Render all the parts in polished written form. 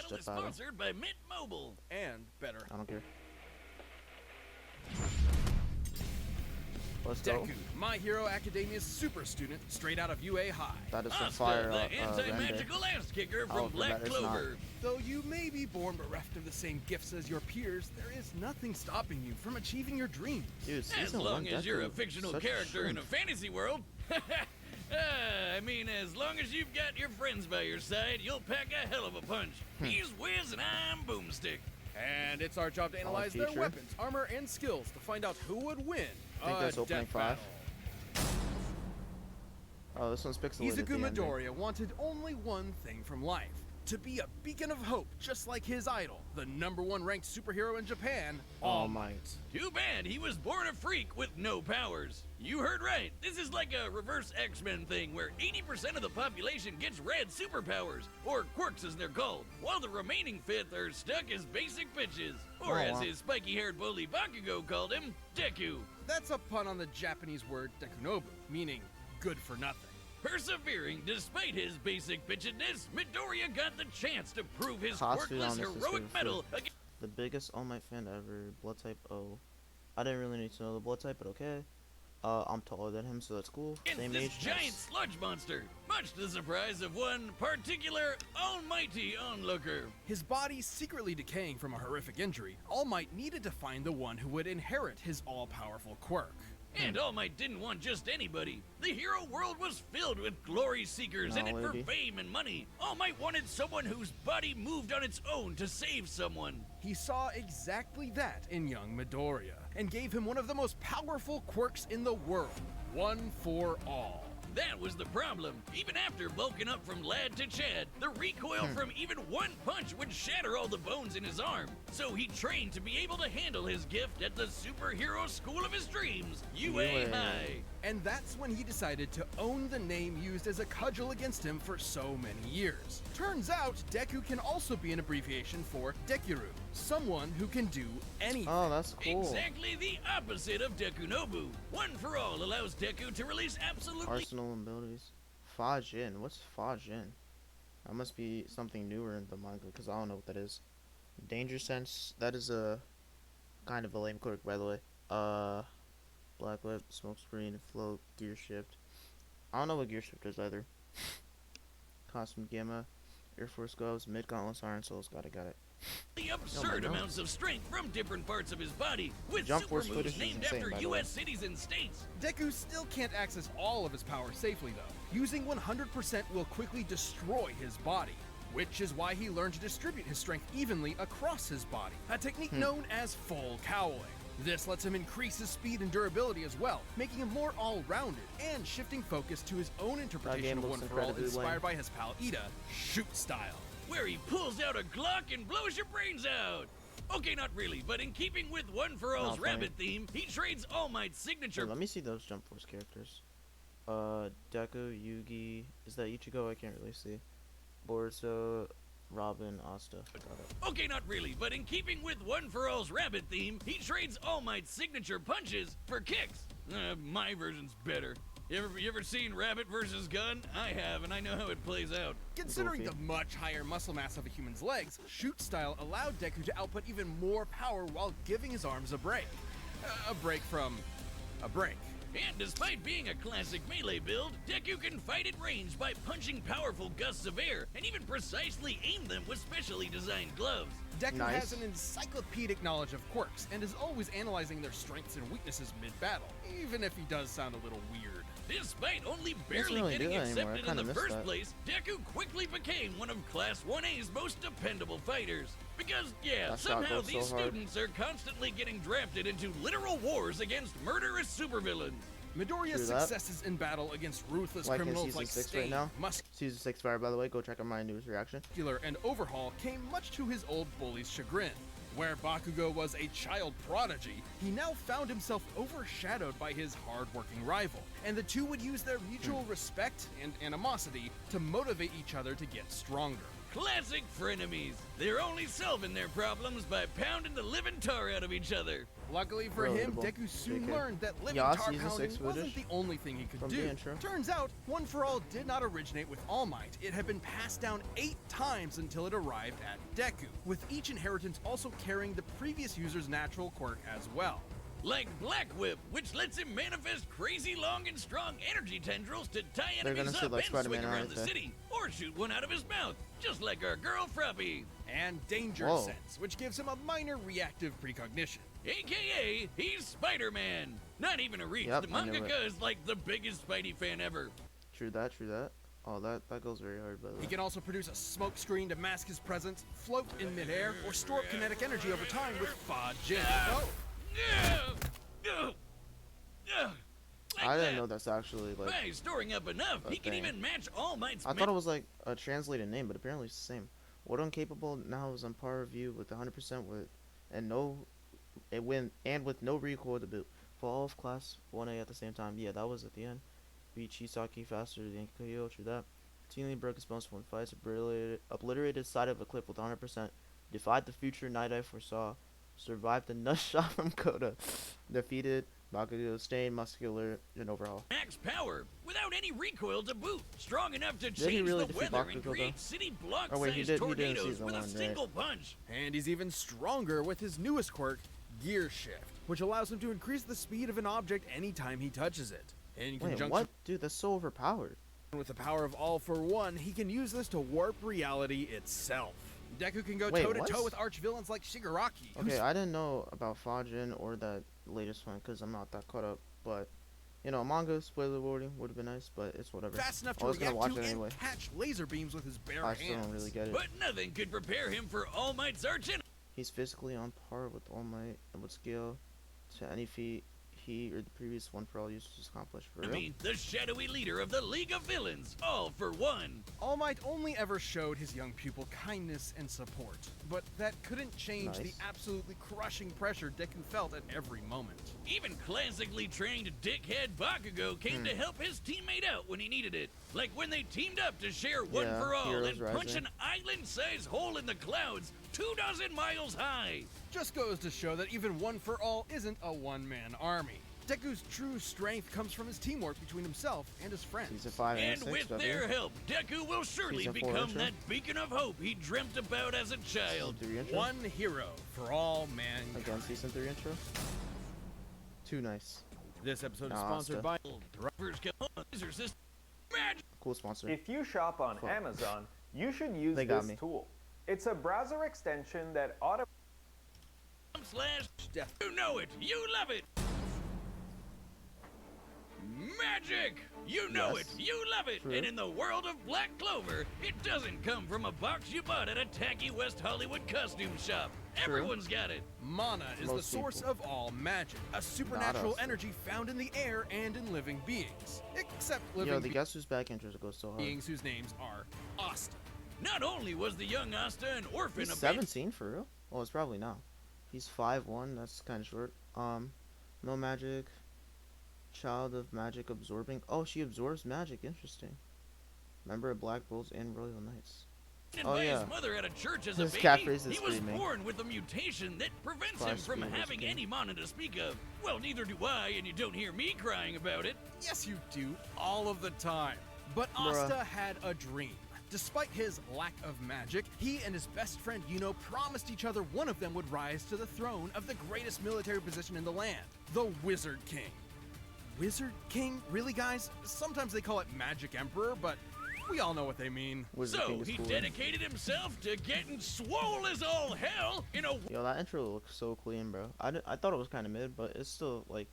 proudly sponsored by Mint Mobile. And better. I don't care. Let's go. DEKU, My Hero Academia's super student, straight out of UA High. That is some ASTA, fire. the anti-magical ass kicker from However, Black that is Clover. Though you may be born bereft of the same gifts as your peers, there is nothing stopping you from achieving your dreams. Dude, As season long one, as you're a Deku, fictional such character in a shrimp. fantasy world. I mean, as long as you've got your friends by your side, you'll pack a hell of a punch. He's Wiz and I'm Boomstick. And it's our job to analyze their feature. weapons, armor, and skills to find out who would win I think a that's opening death 5. battle. Oh, this one's pixelated. at the Izuku end, Midoriya wanted only one thing from life: to be a beacon of hope, just like his idol, the #1 ranked superhero in Japan, All All Might. Might. Too bad he was born a freak with no powers. You heard right. This is like a reverse X-Men thing where 80% of the population gets red superpowers, or quirks as they're called, while the remaining fifth are stuck as basic bitches. Or Oh, as wow. his spiky-haired bully Bakugo called him, Deku. That's a pun on the Japanese word dekunobu, meaning good for nothing. Persevering despite his basic bitchedness, Midoriya got the chance to prove his Costume quirkless on this is heroic good mettle for- The biggest All Might fan ever. Blood type O. I didn't really need to know the blood type, but okay. I'm taller than him, so that's cool. against Same this age. giant nice. sludge monster, much to the surprise of one particular almighty onlooker. His body secretly decaying from a horrific injury, All Might needed to find the one who would inherit his all-powerful quirk. And All Might didn't want just anybody. The hero world was filled with glory seekers in it for lady. fame and money. All Might wanted someone whose body moved on its own to save someone. He saw exactly that in young Midoriya, and gave him one of the most powerful quirks in the world, One for All. That was the problem. Even after bulking up from lad to Chad, the recoil from even one punch would shatter all the bones in his arm. So he trained to be able to handle his gift at the superhero school of his dreams, UA UA. High. And that's when he decided to own the name used as a cudgel against him for so many years. Turns out, Deku can also be an abbreviation for Dekiru, someone who can do anything. Oh, that's cool. Exactly the opposite of Dekunobu. One for All allows Deku to release absolutely Arsenal abilities. Fajin. What's Fajin? That must be something newer in the manga, because I don't know what that is. Danger Sense. That is a kind of a lame quirk, by the way. Black Whip, Smoke Screen, Float, Gear Shift. I don't know what Gear Shift is either. Costume Gamma, Air Force Gloves, Mid Gauntless, Iron Souls. Got it. the absurd God. amounts of strength from different parts of his body, with Jump super force moves footage is named insane, after by the way. U.S. cities and states. Deku still can't access all of his power safely though. Using 100% will quickly destroy his body, which is why he learned to distribute his strength evenly across his body, a technique known as full cowling. This lets him increase his speed and durability as well, making him more all-rounded, and shifting focus to his own interpretation game of One looks for All incredibly inspired lame. by his pal Ida, Shoot style. Where he pulls out a Glock and blows your brains out. Okay, not really, but in keeping with One for All's funny. rabbit theme, he trades All Might's signature Let me see those Jump Force characters. Deku, Yugi. Is that Ichigo? I can't really see. Boruto, Robin, Asta. Got it. Okay, not really, but in keeping with One for All's rabbit theme, he trades All Might's signature punches for kicks. My version's better. You ever seen Rabbit versus Gun? I have, and I know how it plays out. Considering Goofy. the much higher muscle mass of a human's legs, Shoot style allowed Deku to output even more power while giving his arms a break. A break from a break. And despite being a classic melee build, Deku can fight at range by punching powerful gusts of air, and even precisely aim them with specially designed gloves. Deku Nice. has an encyclopedic knowledge of quirks and is always analyzing their strengths and weaknesses mid-battle, even if he does sound a little weird. Despite only barely really getting do that anymore. I accepted in kinda the missed first that. place, Deku quickly became one of Class 1A's most dependable fighters. Because, yeah, That shot somehow goes so these hard. students are constantly getting drafted into literal wars against murderous supervillains. Midoriya's True that. successes in battle against ruthless Like in criminals season like 6 Stain, right now? Muscular, Season 6 fire, by the way. Go check out my newest reaction. and Overhaul came much to his old bully's chagrin. Where Bakugo was a child prodigy, he now found himself overshadowed by his hard-working rival, and the two would use their mutual respect and animosity to motivate each other to get stronger. Classic frenemies. They're only solving their problems by pounding the living tar out of each other. Luckily for him, Relatable. Deku soon JK. learned that living Yeah, tar season pounding 6 wasn't footage the only thing he could from do. the intro. Turns out, One for All did not originate with All Might. It had been passed down 8 times until it arrived at Deku, with each inheritance also carrying the previous user's natural quirk as well. Like Black Whip, which lets him manifest crazy long and strong energy tendrils to tie They're enemies gonna shoot up like and swing Spider-Man, around aren't the they? city, or shoot one out of his mouth, just like our girl Fruppy. And Danger Whoa. Sense, which gives him a minor reactive precognition. AKA, he's Spider-Man. Not even a reach. Yep, The I knew mangaka is like the biggest Spidey fan ever. True that, true that. Oh, that goes very hard, by the way. He can also produce a smoke screen to mask his presence, float in midair, or store kinetic energy over time with Fa Jin. Oh, Like I didn't that. know that's actually like. By storing up enough, a he can thing. even match All Might's I thought it was like a translated name, but apparently it's the same. What Uncapable now is on par review with 100% with with no recoil to boot. For all of class 1A at the same time. Yeah, that was at the end. Beat Chisaki faster than KO, true that. Routinely broke his bones from fights, obliterated side of a cliff with 100%. Defied the future Night Eye foresaw. Survived the nut shot from Koda. Defeated Bakugo, staying muscular and overhaul. max power without any recoil to boot. Strong enough to Did he change really the defeat weather and Bakugo, create though? city Oh, block-sized wait, he did in tornadoes season with a 1, right? single punch. and he's even stronger with his newest quirk, Gear Shift, which allows him to increase the speed of an object anytime he touches it. In Wait, conjunction what? Dude, that's so overpowered. with the power of All for One, he can use this to warp reality itself. Deku can go Wait, toe-to-toe what? with arch-villains like Shigaraki. who's Okay, I didn't know about Fajin or that latest one because I'm not that caught up. But, you know, manga spoiler warning would have been nice, but it's whatever. fast enough I to was gonna react watch to it and anyway. catch laser beams with his bare I hands. still don't really get it. But nothing could prepare him for All Might's arch enemy. He's physically on par with All Might and would scale to any feat he or the previous One for All users accomplished for real. The shadowy leader of the League of Villains, All for One. All Might only ever showed his young pupil kindness and support, but that couldn't change the Nice. absolutely crushing pressure Deku felt at every moment. Even classically trained dickhead Bakugo came to help his teammate out when he needed it. Like when they teamed up to share One Yeah, for All Heroes and punch Rising. an island-sized hole in the clouds 24 miles high. Just goes to show that even One for All isn't a one-man army. Deku's true strength comes from his teamwork between himself and his friends. Season 5 and And 6, with W. their help, Deku will surely Season 4 become intro. that beacon of hope he dreamt about as a child. Season 3 intro. One hero for all mankind. Again, Season 3 intro. Too nice. This episode is Nah, sponsored Asta. by Drivers come on, laser system. Magic Cool sponsor. If you shop on Fuck. Amazon, you should use They got this me. tool. It's a browser extension that slash Death. You know it. You love it. Magic! You know Yes. it, you love it, True. and in the world of Black Clover, it doesn't come from a box you bought at a tacky West Hollywood costume shop. True. Everyone's got it. Mana is the Most source people. of all magic, a supernatural us. energy found in the air and in living beings. Except living Yo, the Guess Who's Back intro goes so hard. beings whose names are Asta. Not only was the young Asta an orphan, He's a 17 for real? Well, it's probably now. He's 5'1", that's kind of short. No magic. Child of magic absorbing. Oh, she absorbs magic. Interesting. Member of Black Bulls and Royal Knights. baby Oh, by yeah. his mother at a church as a His baby. catchphrase is He was screaming. born with a mutation that prevents him Christ, from King was having king. any mana to speak of. Well, neither do I, and you don't hear me crying about it. Yes, you do, all of the time. But Bruh. Asta had a dream. Despite his lack of magic, he and his best friend Yuno promised each other one of them would rise to the throne of the greatest military position in the land, the Wizard King. Wizard King? Really, guys? Sometimes they call it Magic Emperor, but we all know what they mean. Wizard So King is he cool. dedicated himself to getting swole as all hell in a Yo, that intro looks so clean, bro. I thought it was kind of mid, but it's still, like,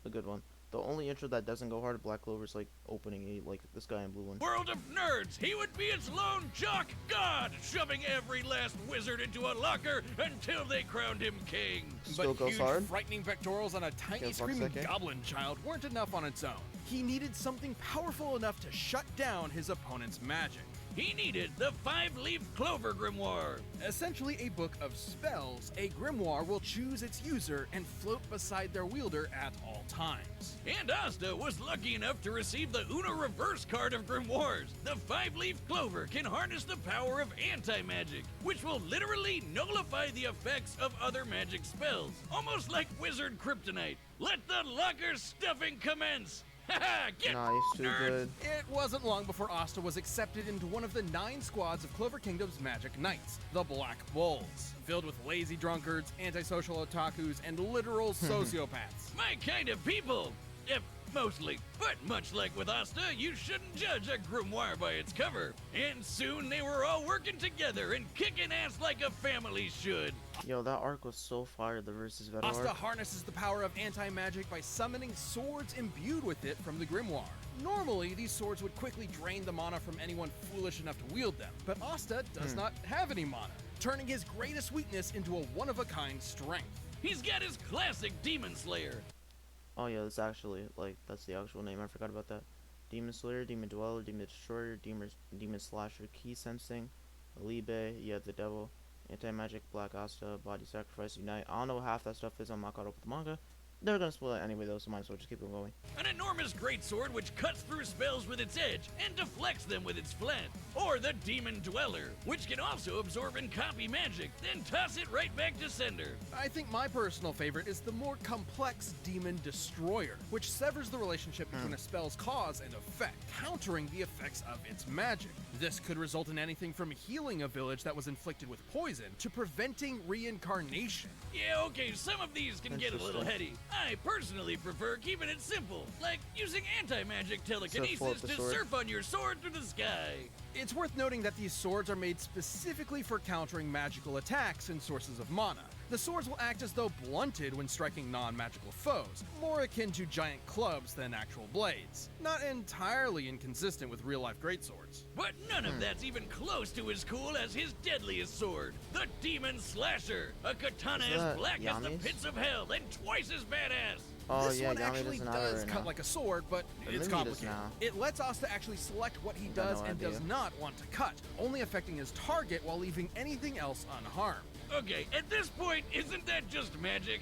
a good one. The only intro that doesn't go hard at Black Clover is, like, opening a, like, this guy in blue one. world of nerds. He would be its lone jock god, shoving every last wizard into a locker until they crowned him king. Still But goes huge, hard. frightening pectorals on a tiny Kills one screaming second. goblin child weren't enough on its own. He needed something powerful enough to shut down his opponent's magic. he needed the 5-leaf clover grimoire. Essentially a book of spells, a grimoire will choose its user and float beside their wielder at all times. And Asta was lucky enough to receive the Uno Reverse card of grimoires. The 5-leaf clover can harness the power of anti-magic, which will literally nullify the effects of other magic spells, almost like wizard kryptonite. Let the locker stuffing commence! Haha, get Nice, too nerds! good. It wasn't long before Asta was accepted into one of the 9 squads of Clover Kingdom's Magic Knights, the Black Bulls, filled with lazy drunkards, antisocial otakus, and literal sociopaths. My kind of people! Mostly. But much like with Asta, you shouldn't judge a grimoire by its cover. And soon they were all working together and kicking ass like a family should. Yo, that arc was so fire, the versus Veto Asta arc. harnesses the power of anti-magic by summoning swords imbued with it from the grimoire. Normally, these swords would quickly drain the mana from anyone foolish enough to wield them, but Asta does not have any mana, turning his greatest weakness into a one-of-a-kind strength. He's got his classic Demon Slayer. Oh yeah, that's actually, like, that's the actual name. I forgot about that. Demon Slayer, Demon Dweller, Demon Destroyer, Demon Slasher, Key Sensing, Alibe, yeah, the Devil, Anti-Magic, Black Asta, Body Sacrifice, Unite. I don't know what half that stuff is. I'm not caught up with the manga. They're gonna spoil it anyway though, so might as well just keep it going. An enormous greatsword which cuts through spells with its edge and deflects them with its flat. Or the Demon Dweller, which can also absorb and copy magic, then toss it right back to sender. I think my personal favorite is the more complex Demon Destroyer, which severs the relationship between a spell's cause and effect, countering the effects of its magic. This could result in anything from healing a village that was inflicted with poison to preventing reincarnation. Yeah, okay, some of these can get a little heady. I personally prefer keeping it simple, like using anti-magic telekinesis the to sword. surf on your sword through the sky. It's worth noting that these swords are made specifically for countering magical attacks and sources of mana. The swords will act as though blunted when striking non-magical foes, more akin to giant clubs than actual blades. Not entirely inconsistent with real-life greatswords. But none of that's even close to as cool as his deadliest sword, the Demon Slasher, a katana Is as that black as the Yami's? pits of hell and twice as badass. Oh This yeah, one Yami actually doesn't have it does right cut now. like a sword, but Or it's maybe he does complicated. now. It lets Asta actually select what he Got does no and does idea. not want to cut, only affecting his target while leaving anything else unharmed. Okay, at this point, isn't that just magic?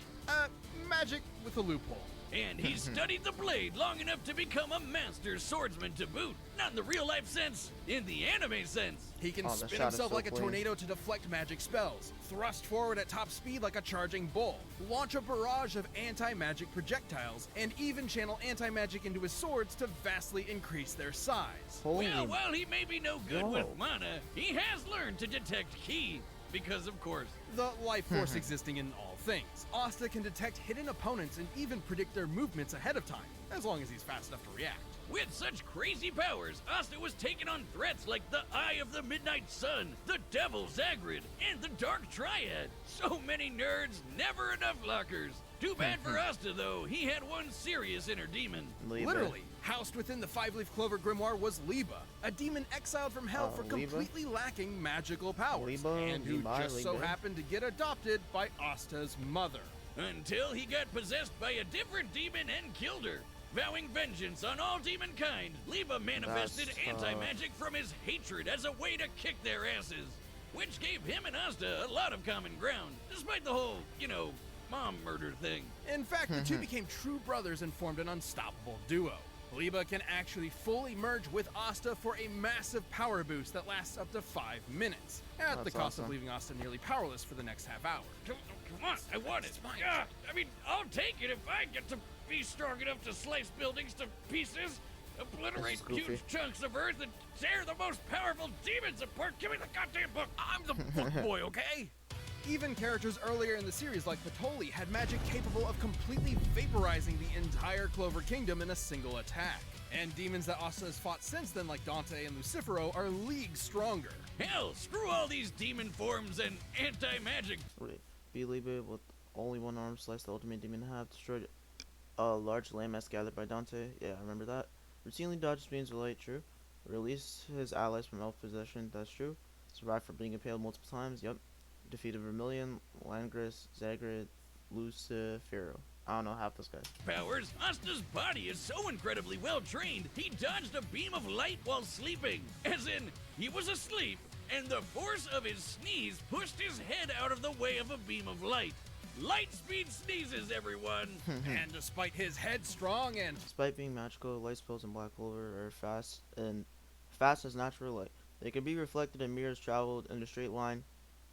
Magic with a loophole. And he studied the blade long enough to become a master swordsman to boot. Not in the real life sense, in the anime sense. He can Oh, the spin shot is himself so like a clean. tornado to deflect magic spells, thrust forward at top speed like a charging bull, launch a barrage of anti-magic projectiles, and even channel anti-magic into his swords to vastly increase their size. Holy Well, while he may be no good with Yo. mana, he has learned to detect ki. Because, of course, The life force existing in all things, Asta can detect hidden opponents and even predict their movements ahead of time, as long as he's fast enough to react. with such crazy powers, Asta was taking on threats like the Eye of the Midnight Sun, the Devil Zagrid, and the Dark Triad. So many nerds, never enough lockers. Too bad for Asta, though. He had one serious inner demon. Liebe. Literally, housed within the Five-Leaf Clover Grimoire was Liba, a demon exiled from hell for Liba? completely lacking magical powers, Liba, and who Liba, just so Liba. happened to get adopted by Asta's mother. Until he got possessed by a different demon and killed her. Vowing vengeance on all demonkind, Liba manifested That's anti-magic from his hatred as a way to kick their asses. Which gave him and Asta a lot of common ground, despite the whole, mom murder thing. In fact, the two became true brothers and formed an unstoppable duo. Liba can actually fully merge with Asta for a massive power boost that lasts up to 5 minutes, at the That's cost of awesome. leaving Asta nearly powerless for the next half hour. Come on, I want it. Yeah, I'll take it if I get to be strong enough to slice buildings to pieces, obliterate This is goofy. huge chunks of earth, and tear the most powerful demons apart. Give me the goddamn book. I'm the book boy, okay? Even characters earlier in the series like Patoli had magic capable of completely vaporizing the entire Clover Kingdom in a single attack. And demons that Asta has fought since then like Dante and Lucifero are leagues stronger. Hell, screw all these demon forms and anti-magic. Wait, Liebe with only one arm sliced the ultimate demon in half, destroyed a large landmass gathered by Dante. Yeah, I remember that. Routinely dodged beams of light, true. Released his allies from elf possession, that's true. Survived from being impaled multiple times, yep. Defeated Vermilion, Langris, Zagrid, Lucifero. I don't know half this guy. Powers, Asta's body is so incredibly well trained, he dodged a beam of light while sleeping. As in, he was asleep, and the force of his sneeze pushed his head out of the way of a beam of light. Light speed sneezes, everyone! And despite his headstrong and Despite being magical, light spells in Black Clover are fast as natural light. They can be reflected in mirrors traveled in a straight line,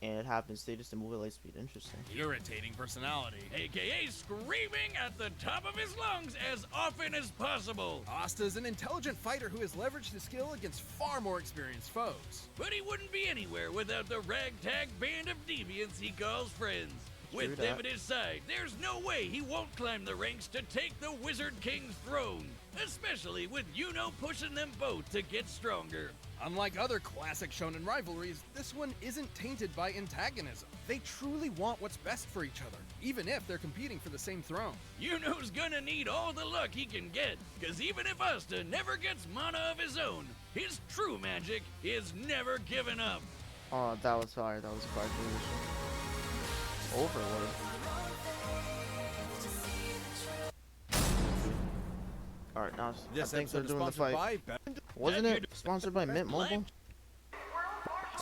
and it happens status to move at light speed. Interesting. irritating personality, AKA screaming at the top of his lungs as often as possible. Asta is an intelligent fighter who has leveraged his skill against far more experienced foes. But he wouldn't be anywhere without the ragtag band of deviants he calls friends. True With them that. at his side, there's no way he won't climb the ranks to take the Wizard King's throne. Especially with Yuno pushing them both to get stronger. Unlike other classic shonen rivalries, this one isn't tainted by antagonism. They truly want what's best for each other, even if they're competing for the same throne. Yuno's gonna need all the luck he can get, cause even if Asta never gets mana of his own, his true magic is never given up. Oh, that was fire. That was fire creation. Overlord. Alright, now I think they're episode is doing the sponsored fight. by Wasn't it sponsored by Mint Mobile?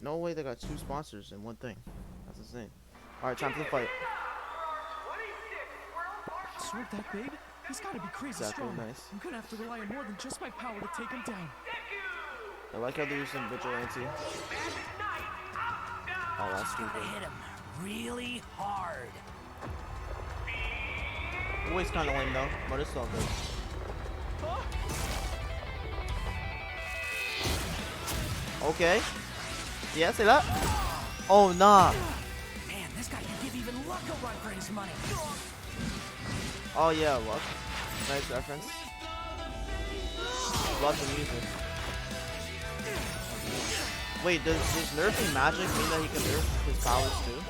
No way they got two sponsors in one thing. That's insane. Alright, time for the fight. Sword that big? He's gotta be crazy Exactly, strong. nice. I'm gonna have to rely on more than just my power to take him down. I like how they're using vigilante. Oh, that's stupid. Hit him really hard. Always kind of lame though, but it's all good. Okay. Yeah, say that. Oh, nah. Man, this guy can give even Luck a run for his money. Oh, yeah, luck. Nice reference. Love the music. Wait, does nerfing magic mean that he can nerf his powers too?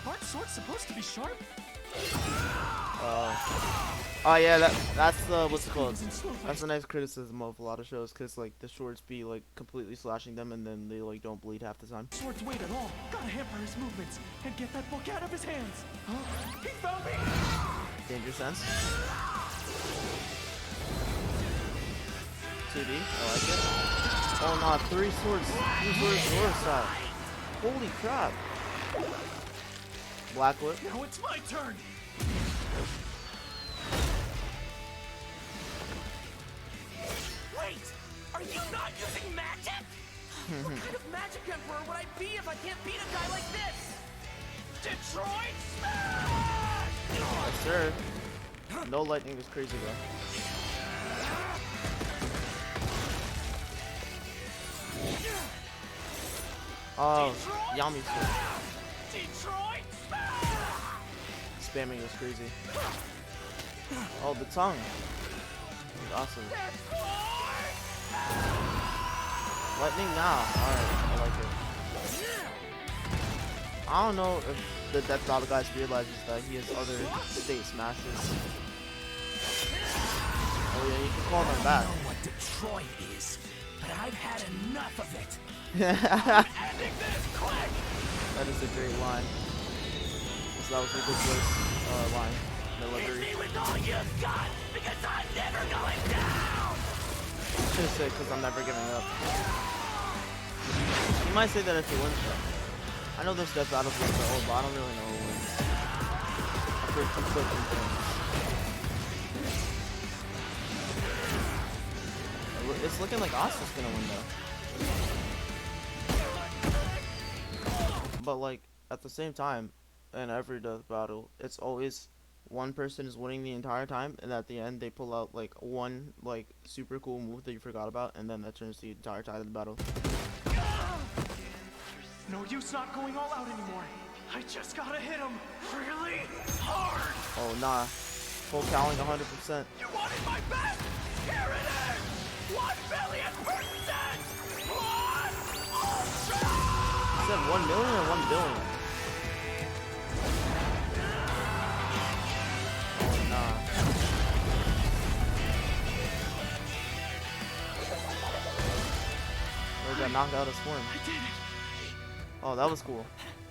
Aren't swords supposed to be sharp? Oh yeah, that's what's it called? That's a nice criticism of a lot of shows, cause like the swords be like completely slashing them and then they like don't bleed half the time. Sword's weight at all. Gotta hamper his movements and get that book out of his hands. Huh? He found me! Danger sense. 2D, I like it. Oh no, three swords side. Holy crap. Black whip. Now it's my turn! Wait, are you not using magic? What kind of magic emperor would I be if I can't beat a guy like this? Detroit Smash! Yes, sir. No lightning is crazy though. Oh, Yami sword. Detroit Smash! Spamming was crazy. Oh, the tongue. Awesome. Lightning now. Alright, I like it. I don't know if the Death Battle guys realizes that he has other state smashes. Oh yeah, you can call them I back. don't know what Detroit is, but I've had enough of it. Ending this quick! That is a great line. So that was a good voice line. Delivery. Hit me with all you've got, because I'm never going down! Should have said, because I'm never giving up. You might say that if he wins, though. I know there's Death Battles wins, but I don't really know who wins. I've heard conflicting things. It's looking like Asta's gonna win, though. But, like, at the same time, in every Death Battle, it's always one person is winning the entire time, and at the end, they pull out, like, one, like, super cool move that you forgot about, and then that turns the entire tide of the battle. No use not going all out anymore. I just gotta hit him really hard! Oh, nah. Full cowling 100%. You wanted my best? Here it is! 1,000,000,000%! One ultra! You said 1 million or 1 billion? Oh, nah. Oh, got knocked out of Swarm. I did it! Oh, that was cool.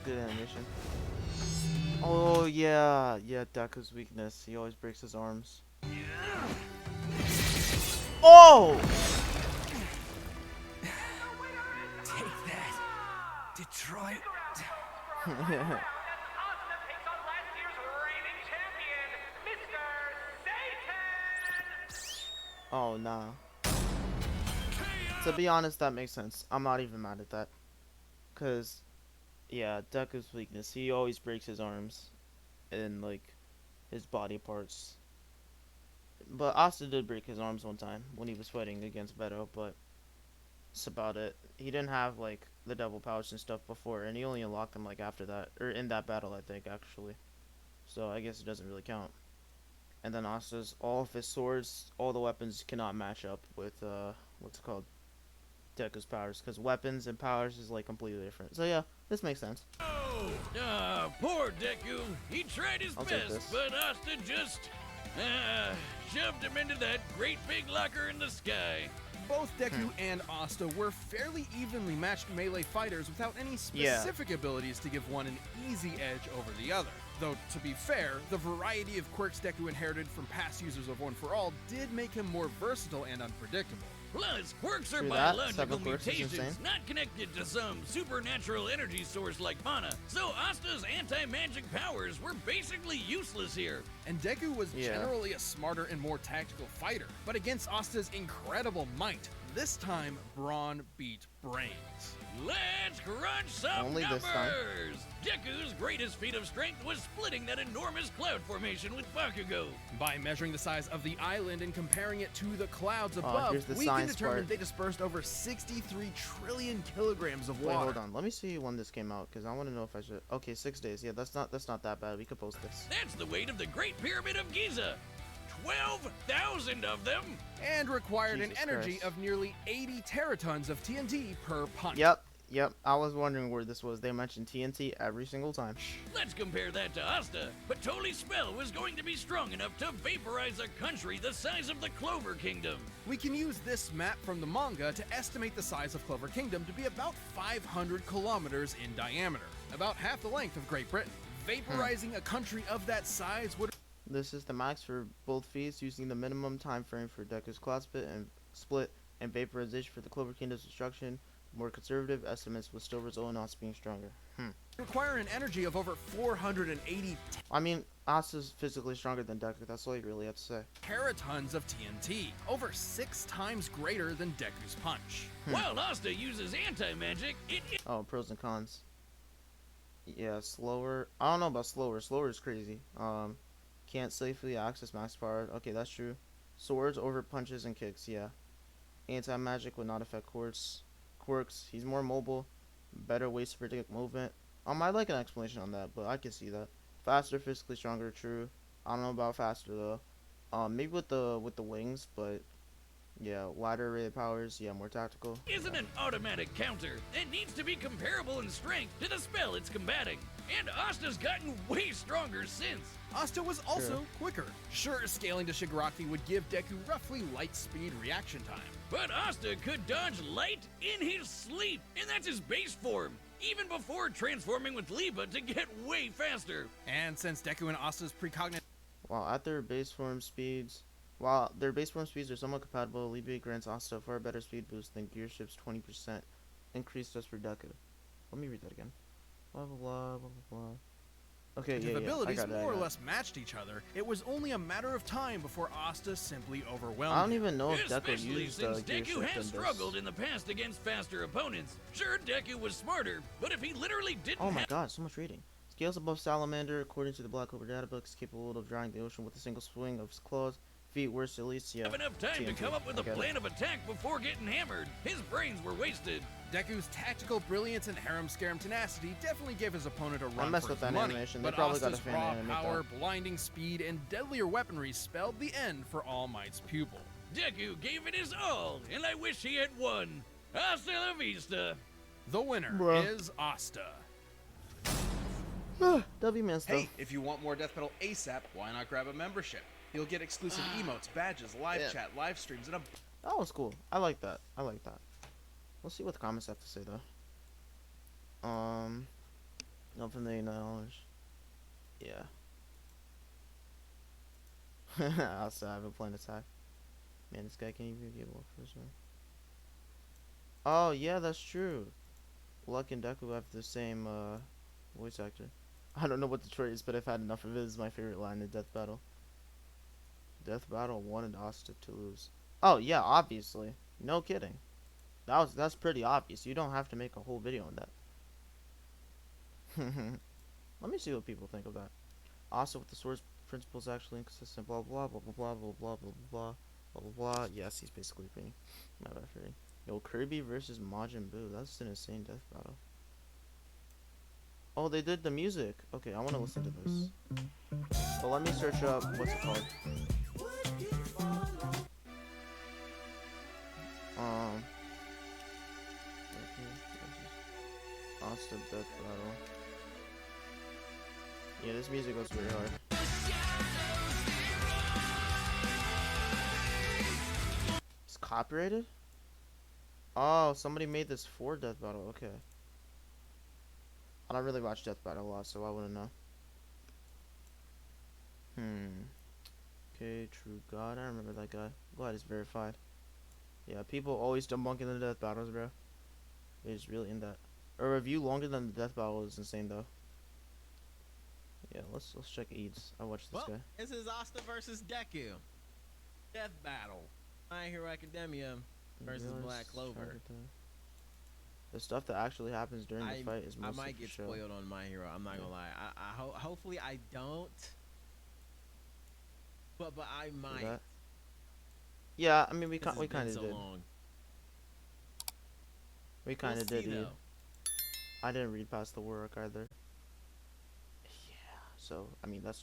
Good animation. Oh yeah, yeah. Deku's weakness. He always breaks his arms. Oh! Take that, Detroit. ASTA takes on last year's reigning champion, Mr. Satan! Oh nah. To be honest, that makes sense. I'm not even mad at that. Cause, yeah, Deku's weakness. He always breaks his arms, and like, his body parts. But Asta did break his arms one time when he was fighting against Beto, but that's about it. He didn't have like the double pouch and stuff before, and he only unlocked them like after that, or in that battle, I think actually. So I guess it doesn't really count. And then Asta's all of his swords, all the weapons cannot match up with what's it called, Deku's powers, because weapons and powers is like completely different. So yeah, this makes sense. Poor Deku. He tried his I'll take best, this. but Asta just shoved him into that great big locker in the sky. Both Deku and Asta were fairly evenly matched melee fighters without any Yeah. specific abilities to give one an easy edge over the other. Though, to be fair, the variety of quirks Deku inherited from past users of One For All did make him more versatile and unpredictable. Plus, quirks are True that. biological 7 quirks is mutations, insane. not connected to some supernatural energy source like mana. So Asta's anti-magic powers were basically useless here. And Deku was Yeah. generally a smarter and more tactical fighter, but against Asta's incredible might, this time Brawn beat Brains. Let's crunch some Only this time. numbers! Deku's greatest feat of strength was splitting that enormous cloud formation with Bakugo. By measuring the size of the island and comparing it to the clouds above, here's the we can science determine part. they dispersed over 63 trillion kilograms of Wait, water. hold on. Let me see when this came out, because I want to know if I should. Okay, 6 days. Yeah, that's not that bad. We could post this. That's the weight of the Great Pyramid of Giza. 12,000 of them! And required an Jesus energy Christ. of nearly 80 teratons of TNT per punch. Yep. I was wondering where this was. They mentioned TNT every single time. Let's compare that to Asta. Patoli's spell was going to be strong enough to vaporize a country the size of the Clover Kingdom. We can use this map from the manga to estimate the size of Clover Kingdom to be about 500 kilometers in diameter, about half the length of Great Britain. Vaporizing a country of that size would This is the max for both feats, using the minimum time frame for Deku's cloud split and vaporization for the Clover Kingdom's destruction. More conservative estimates will still result in us being stronger. require an energy of over 480 I mean, Asta's physically stronger than Deku. That's all you really have to say. teratons of TNT, over 6 times greater than Deku's punch. While Asta uses anti-magic, it Oh, pros and cons. Yeah, slower. I don't know about slower. Slower is crazy. Can't safely access max power. Okay, that's true. Swords over punches and kicks. Yeah. Anti-magic would not affect quirks. He's more mobile. Better ways to predict movement. I'd like an explanation on that, but I can see that. Faster, physically stronger. True. I don't know about faster though. Maybe with the wings, but yeah, wider array of powers. Yeah, more tactical. isn't an automatic counter. It needs to be comparable in strength to the spell it's combating. And Asta's gotten way stronger since. Asta was also quicker. Sure, scaling to Shigaraki would give Deku roughly light speed reaction time. But Asta could dodge light in his sleep, and that's his base form, even before transforming with Liba to get way faster. And since Deku and Asta's precognitive While their base form speeds are somewhat compatible, Libe grants Asta a far better speed boost than Gearship's 20% increase just for Deku. Let me read that again. Blah blah blah blah blah. Okay, yeah, I abilities got it, I more or got it. less matched each other, it was only a matter of time before Asta simply overwhelmed I don't him. even know if Deku Especially used since Gearship Deku in has this. struggled in the past against faster opponents. Sure, Deku was smarter, but if he literally didn't Oh my have god, so much reading. Scales above Salamander, according to the Black Clover databooks, capable of drying the ocean with a single swing of his claws. Feet worse at least, yeah. enough time to TNT, come up with I a get it. plan of attack before getting hammered, his brains were wasted. Deku's tactical brilliance and harem-scarum tenacity definitely gave his opponent a run messed for with his that money, animation. They but probably got a Asta's fan to raw animate power, that. blinding speed, and deadlier weaponry spelled the end for All Might's pupil. Deku gave it his all, and I wish he had won. Hasta la vista. The winner Bruh. is Asta. W man stuff. Hey, if you want more Death Metal ASAP, why not grab a membership? You'll get exclusive emotes, badges, live Yeah. chat, live streams, and a That was cool. I like that. We'll see what the comments have to say though. Nothing they knowledge. Yeah. Also, I have a plan attack. Man, this guy can't even get one first one. Oh, yeah, that's true. Luck and Deku have the same voice actor. I don't know what the trait is, but I've had enough of it. It's my favorite line in Death Battle. Death Battle wanted ASTA to lose. Oh, yeah, obviously. No kidding. That's pretty obvious. You don't have to make a whole video on that. Let me see what people think of that. Also, with the source principles actually inconsistent, blah blah blah blah blah blah blah blah blah blah blah blah. Yes, he's basically reading. My bad for reading. Yo, Kirby versus Majin Buu. That's an insane death battle. Oh, they did the music. Okay, I want to listen to this. But let me search up what's it called. Asta death battle. Yeah, this music goes very hard. It's copyrighted? Oh, somebody made this for Death Battle. Okay. I don't really watch Death Battle a lot, so I wouldn't know. Okay, True God. I remember that guy. Glad he's verified. Yeah, people always debunking the Death Battles, bro. They're just really in that. A review longer than the Death Battle is insane, though. Yeah, let's check Eads. I watched this guy. This is Asta versus Deku. Death Battle. My Hero Academia versus Black Clover. The stuff that actually happens during the fight is mostly I might get show. spoiled on My Hero. I'm not gonna lie. Hopefully I don't. But I might. Yeah, I mean we This has kind been of so did. long. We kind We'll of did. see, though. I didn't read past the war arc either. Yeah. So I mean that's